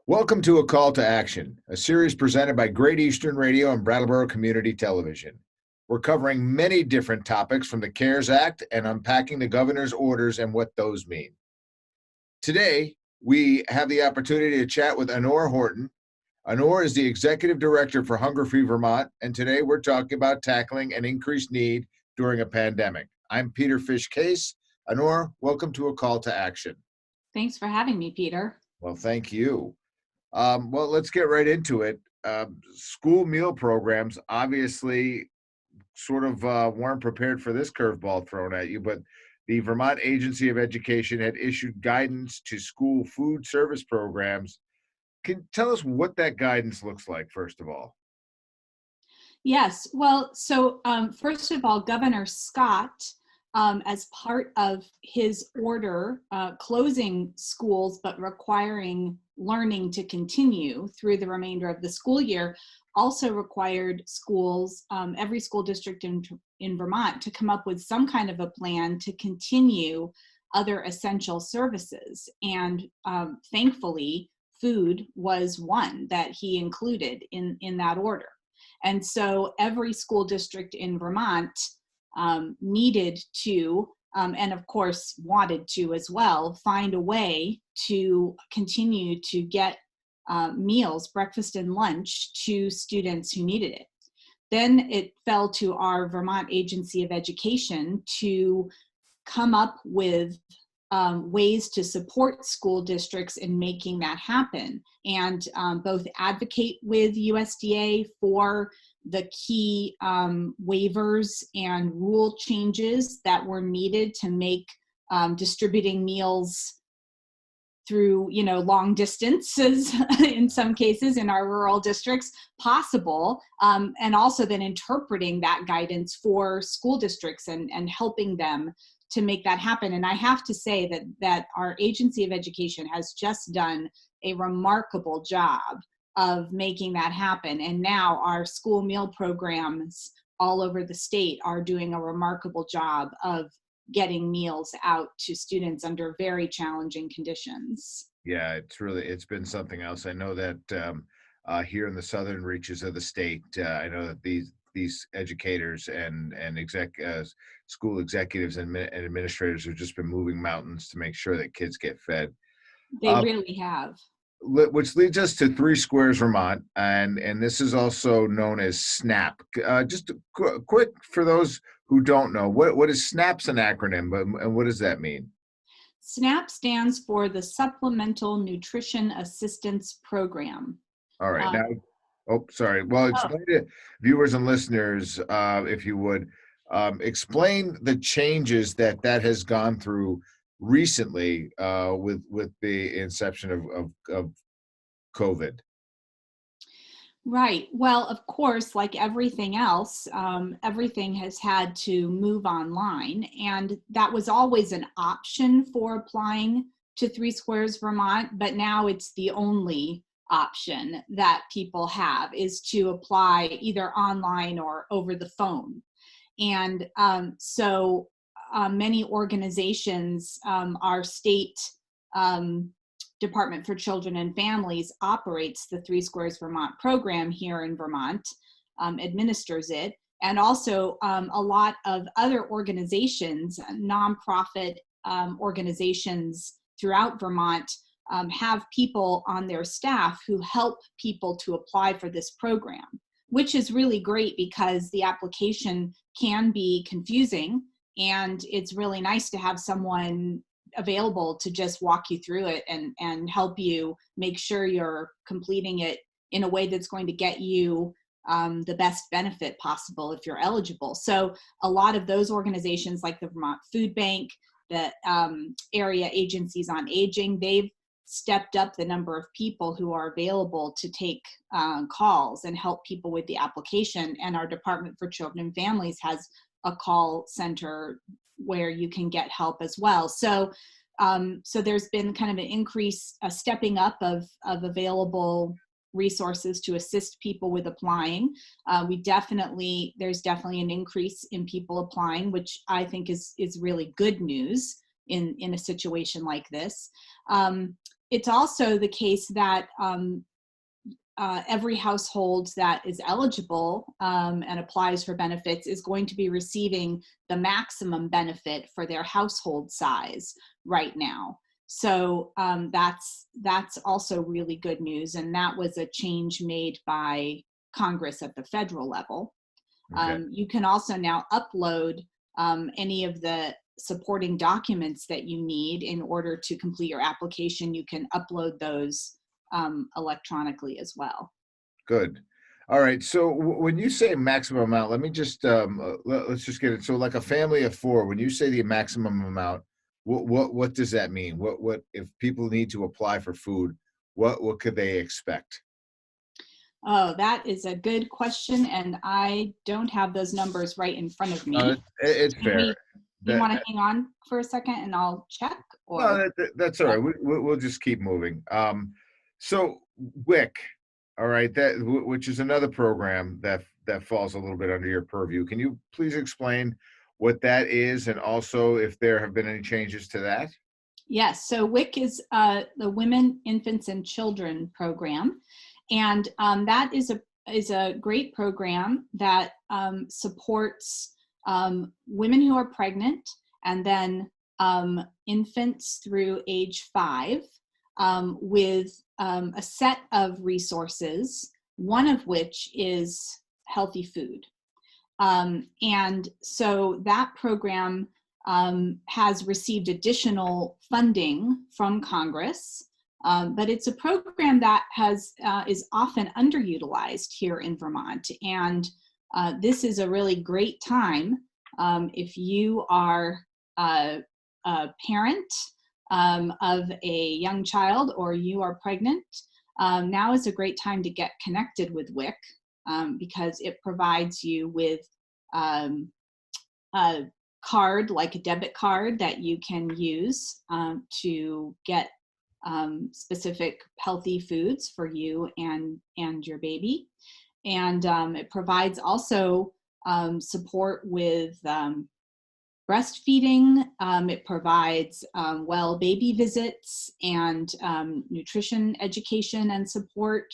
Welcome to A Call to Action, a series presented by Great Eastern Radio and Brattleboro Community Television. We're covering many different topics from the CARES Act and unpacking the governor's orders and what those mean. Today, we have the opportunity to chat with Anore Horton. Anore is the Executive Director for Hunger Free Vermont, and today we're talking about tackling an increased need during a pandemic. I'm Peter Fish-Case. Anore, welcome to A Call to Action. Thanks for having me, Peter. Well, thank you. Well, let's get right into it. School meal programs obviously sort of weren't prepared for this curveball thrown at you, but the Vermont Agency of Education had issued guidance to school food service programs. Can you tell us what that guidance looks like, first of all? Yes, well, so first of all, Governor Scott, as part of his order closing schools but requiring learning to continue through the remainder of the school year, also required schools, every school district in Vermont, to come up with some kind of a plan to continue other essential services. And thankfully, food was one that he included in that order. And so every school district in Vermont needed to, and of course wanted to as well, find a way to continue to get meals, breakfast and lunch, to students who needed it. Then it fell to our Vermont Agency of Education to come up with ways to support school districts in making that happen, and both advocate with USDA for the key waivers and rule changes that were needed to make distributing meals through, long distances in some cases in our rural districts possible, and also then interpreting that guidance for school districts and helping them to make that happen. And I have to say that our Agency of Education has just done a remarkable job of making that happen. And now our school meal programs all over the state are doing a remarkable job of getting meals out to students under very challenging conditions. Yeah, it's been something else. I know that here in the southern reaches of the state, I know that these educators and school executives and administrators have just been moving mountains to make sure that kids get fed. They really have. Which leads us to Three Squares Vermont, and this is also known as SNAP. Just quick for those who don't know, what is SNAP's an acronym, and what does that mean? SNAP stands for the Supplemental Nutrition Assistance Program. All right, now, sorry. Well, explain to viewers and listeners, if you would, explain the changes that has gone through recently with the inception of COVID. Right. Well, of course, like everything else, everything has had to move online, and that was always an option for applying to Three Squares Vermont, but now it's the only option that people have, is to apply either online or over the phone. And so many organizations, our state Department for Children and Families operates the Three Squares Vermont program here in Vermont, administers it, and also a lot of other organizations, nonprofit organizations throughout Vermont, have people on their staff who help people to apply for this program, which is really great because the application can be confusing, and it's really nice to have someone available to just walk you through it and help you make sure you're completing it in a way that's going to get you the best benefit possible if you're eligible. So a lot of those organizations, like the Vermont Food Bank, the area agencies on aging, they've stepped up the number of people who are available to take calls and help people with the application. And our Department for Children and Families has a call center where you can get help as well. So there's been kind of an increase, a stepping up of available resources to assist people with applying. There's definitely an increase in people applying, which I think is really good news in a situation like this. it's also the case that every household that is eligible and applies for benefits is going to be receiving the maximum benefit for their household size right now. So that's also really good news, and that was a change made by Congress at the federal level. Okay. You can also now upload any of the supporting documents that you need in order to complete your application. You can upload those electronically as well. Good. All right. So when you say maximum amount, let me just let's just get it. So like a family of four, when you say the maximum amount, what does that mean? What if people need to apply for food? What could they expect? Oh, that is a good question, and I don't have those numbers right in front of me. It's Can fair. you want to That, hang on for a second and I'll check? no, Or that's all right. We'll just keep moving. So WIC, all right, which is another program that falls a little bit under your purview. Can you please explain what that is, and also if there have been any changes to that? yes, so WIC is the Women, Infants, and Children program, and that is a great program that supports women who are pregnant, and then infants through age 5 with a set of resources, one of which is healthy food. And so that program has received additional funding from Congress, but it's a program that is often underutilized here in Vermont. And this is a really great time if you are a parent of a young child, or you are pregnant. Now is a great time to get connected with WIC because it provides you with a card, like a debit card, that you can use to get specific healthy foods for you and your baby. And it provides also support with breastfeeding. It provides well baby visits and nutrition education and support.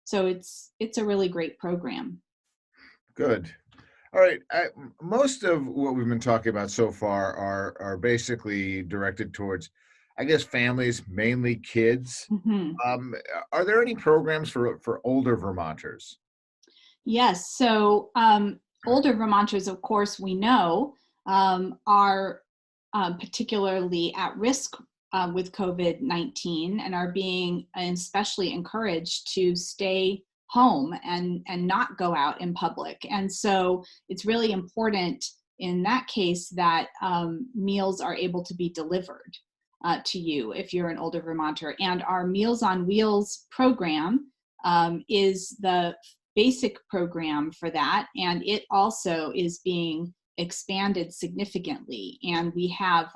So it's a really great program. Good. All right. Most of what we've been talking about so far are basically directed towards, I guess, families, mainly kids. Mhm. Are there any programs for older Vermonters? Yes. So older Vermonters, of course, we know are particularly at risk with COVID-19 and are being especially encouraged to stay home and not go out in public. And so it's really important in that case that meals are able to be delivered to you if you're an older Vermonter. And our Meals on Wheels program is the basic program for that, and it also is being expanded significantly. And we have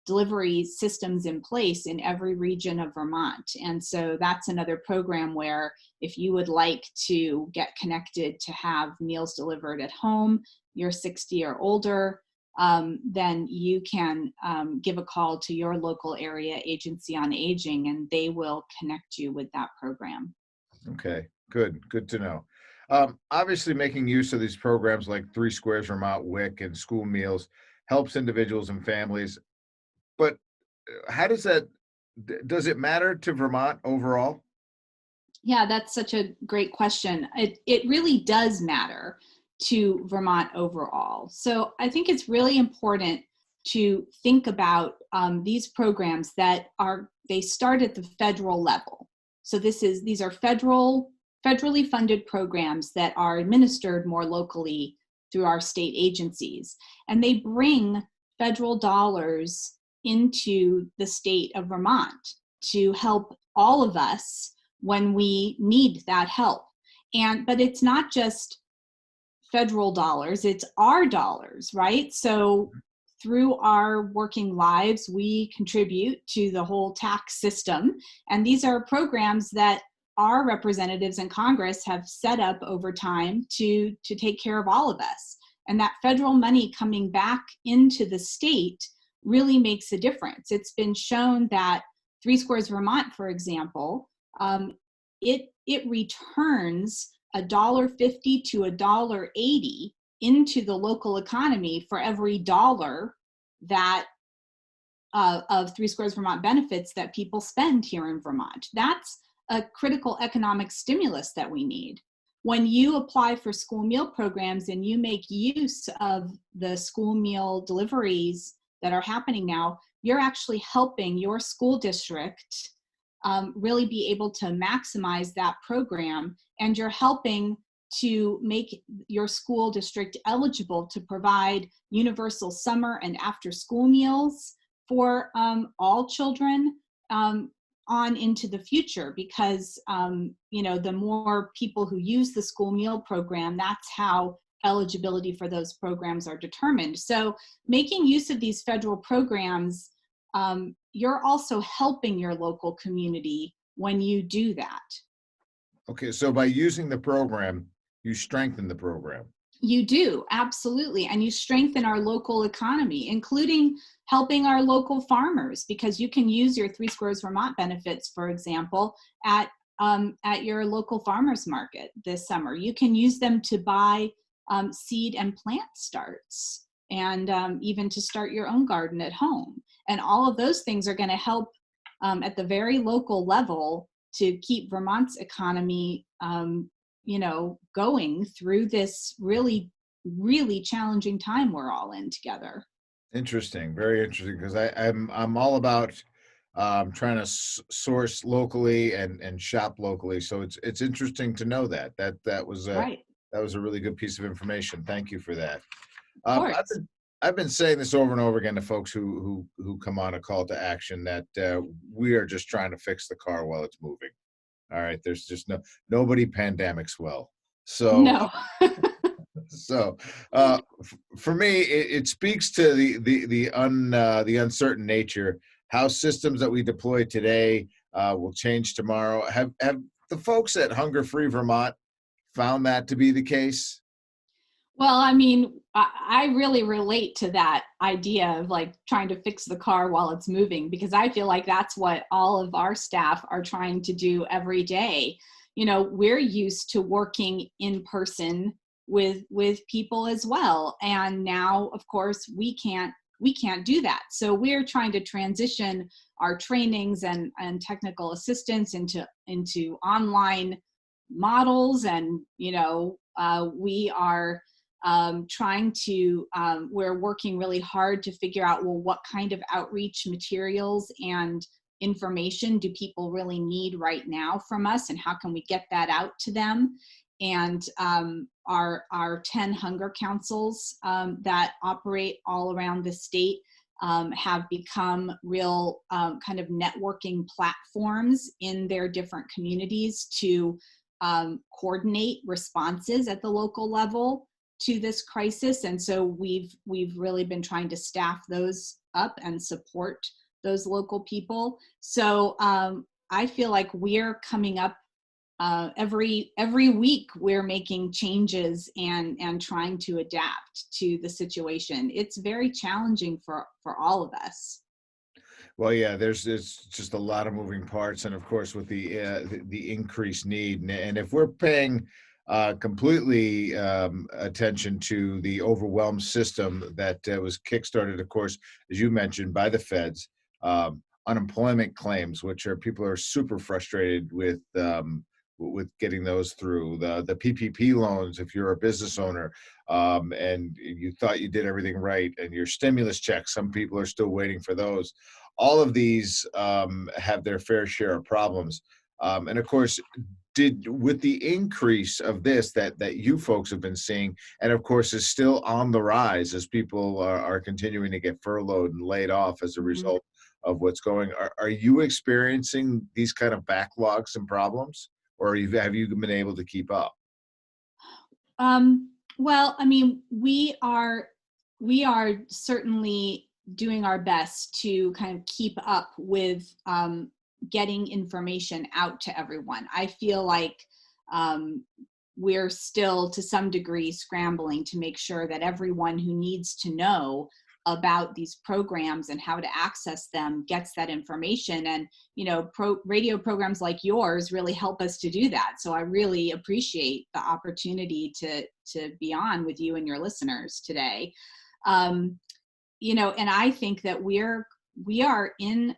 delivery systems in place in every region of Vermont. And so that's another program where if you would like to get connected to have meals delivered at home, you're 60 or older, then you can give a call to your local area agency on aging, and they will connect you with that program. Okay, good to know. Obviously, making use of these programs like Three Squares Vermont, WIC, and school meals helps individuals and families. But how does does it matter to Vermont overall? Yeah, that's such a great question. It really does matter to Vermont overall. So I think it's really important to think about these programs that they start at the federal level. So these are federally funded programs that are administered more locally through our state agencies, and they bring federal dollars into the state of Vermont to help all of us when we need that help. But it's not just federal dollars, it's our dollars, right? So through our working lives, we contribute to the whole tax system. And these are programs that our representatives in Congress have set up over time to take care of all of us. And that federal money coming back into the state really makes a difference. It's been shown that Three Squares Vermont, for example, it returns $1.50 to $1.80 into the local economy for every dollar that of Three Squares Vermont benefits that people spend here in Vermont. That's a critical economic stimulus that we need. When you apply for school meal programs and you make use of the school meal deliveries that are happening now, you're actually helping your school district really be able to maximize that program, and you're helping to make your school district eligible to provide universal summer and after school meals for all children on into the future, because the more people who use the school meal program, that's how eligibility for those programs are determined. So making use of these federal programs, you're also helping your local community when you do that. Okay, so by using the program, you strengthen the program. You do, absolutely. And you strengthen our local economy, including helping our local farmers, because you can use your Three Squares Vermont benefits, for example, at your local farmers market this summer. You can use them to buy seed and plant starts, and even to start your own garden at home. And all of those things are going to help at the very local level to keep Vermont's economy going through this really, really challenging time we're all in together. Interesting, very interesting, because I'm all about trying to source locally and shop locally. So it's interesting to know that was Right. that was a really good piece of information. Thank you for that. Of I've course. been saying this over and over again to folks who come on a call to action, that we are just trying to fix the car while it's moving. All right, there's just nobody pandemics well. So No. for me, it speaks to the uncertain nature, how systems that we deploy today will change tomorrow. Have the folks at Hunger Free Vermont found that to be the case? Well, I mean, I really relate to that idea of like trying to fix the car while it's moving, because I feel like that's what all of our staff are trying to do every day. We're used to working in person with people as well, and now, of course, we can't do that. So we're trying to transition our trainings and technical assistance into online models, and we are we're working really hard to figure out, well, what kind of outreach materials and information do people really need right now from us, and how can we get that out to them? And our 10 hunger councils that operate all around the state have become real kind of networking platforms in their different communities to coordinate responses at the local level to this crisis. And so we've really been trying to staff those up and support those local people. So I feel like we're coming up every week, we're making changes and trying to adapt to the situation. It's very challenging for all of us. Well, yeah, it's just a lot of moving parts, and of course, with the increased need, and if we're paying completely attention to the overwhelmed system that was kickstarted, of course, as you mentioned, by the feds, unemployment claims, which are people are super frustrated with getting those through, the PPP loans if you're a business owner, and you thought you did everything right, and your stimulus checks, some people are still waiting for those. All of these have their fair share of problems, and of course, with the increase of this that you folks have been seeing, and of course is still on the rise as people are continuing to get furloughed and laid off as a result of what's going, are you experiencing these kind of backlogs and problems, or have you been able to keep up? Well, I mean, we are certainly doing our best to kind of keep up with getting information out to everyone. I feel like we're still to some degree scrambling to make sure that everyone who needs to know about these programs and how to access them gets that information. And, radio programs like yours really help us to do that. So I really appreciate the opportunity to be on with you and your listeners today. And I think that we are in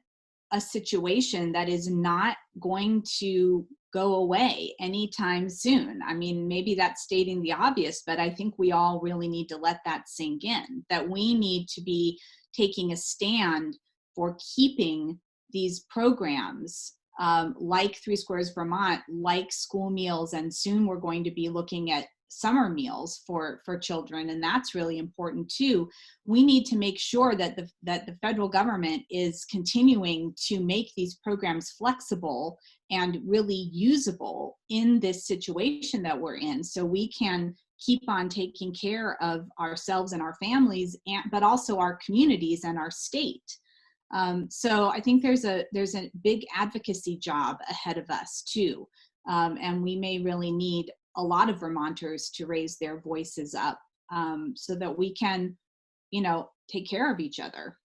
a situation that is not going to go away anytime soon. I mean, maybe that's stating the obvious, but I think we all really need to let that sink in, that we need to be taking a stand for keeping these programs like Three Squares Vermont, like school meals, and soon we're going to be looking at summer meals for children, and that's really important too. We need to make sure that the federal government is continuing to make these programs flexible and really usable in this situation that we're in, so we can keep on taking care of ourselves and our families, but also our communities and our state. So I think there's a big advocacy job ahead of us too, and we may really need a lot of Vermonters to raise their voices up so that we can, take care of each other.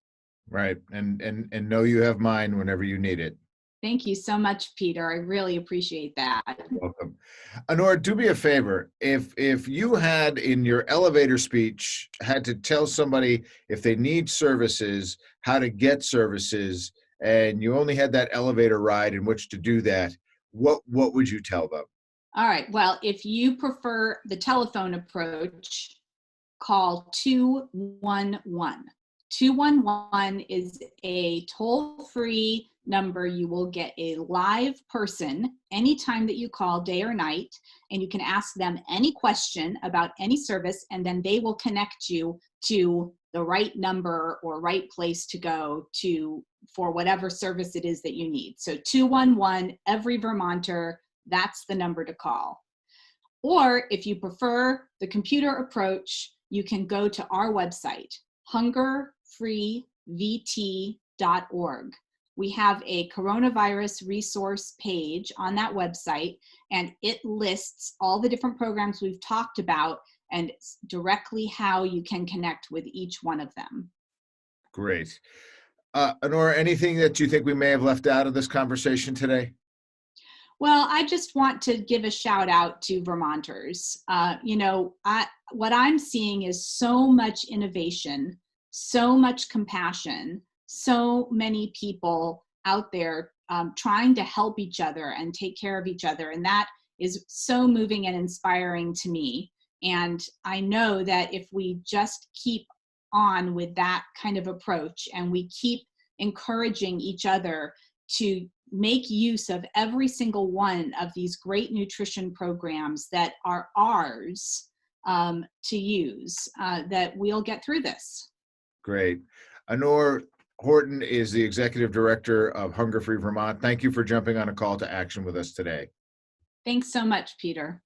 Right. And know you have mine whenever you need it. Thank you so much, Peter. I really appreciate that. You're welcome. Anore, do me a favor. If you had in your elevator speech had to tell somebody if they need services, how to get services, and you only had that elevator ride in which to do that, what would you tell them? All right. Well, if you prefer the telephone approach, call 211. 211 is a toll-free number. You will get a live person anytime that you call, day or night, and you can ask them any question about any service, and then they will connect you to the right number or right place to go to for whatever service it is that you need. So 211, every Vermonter, that's the number to call. Or if you prefer the computer approach, you can go to our website, hungerfreevt.org. We have a coronavirus resource page on that website, and it lists all the different programs we've talked about and directly how you can connect with each one of them. Great. Anore, anything that you think we may have left out of this conversation today? Well, I just want to give a shout out to Vermonters. What I'm seeing is so much innovation, so much compassion, so many people out there trying to help each other and take care of each other. And that is so moving and inspiring to me. And I know that if we just keep on with that kind of approach and we keep encouraging each other to make use of every single one of these great nutrition programs that are ours to use, that we'll get through this. Great. Anore Horton is the Executive Director of Hunger Free Vermont. Thank you for jumping on a call to action with us today. Thanks so much, Peter.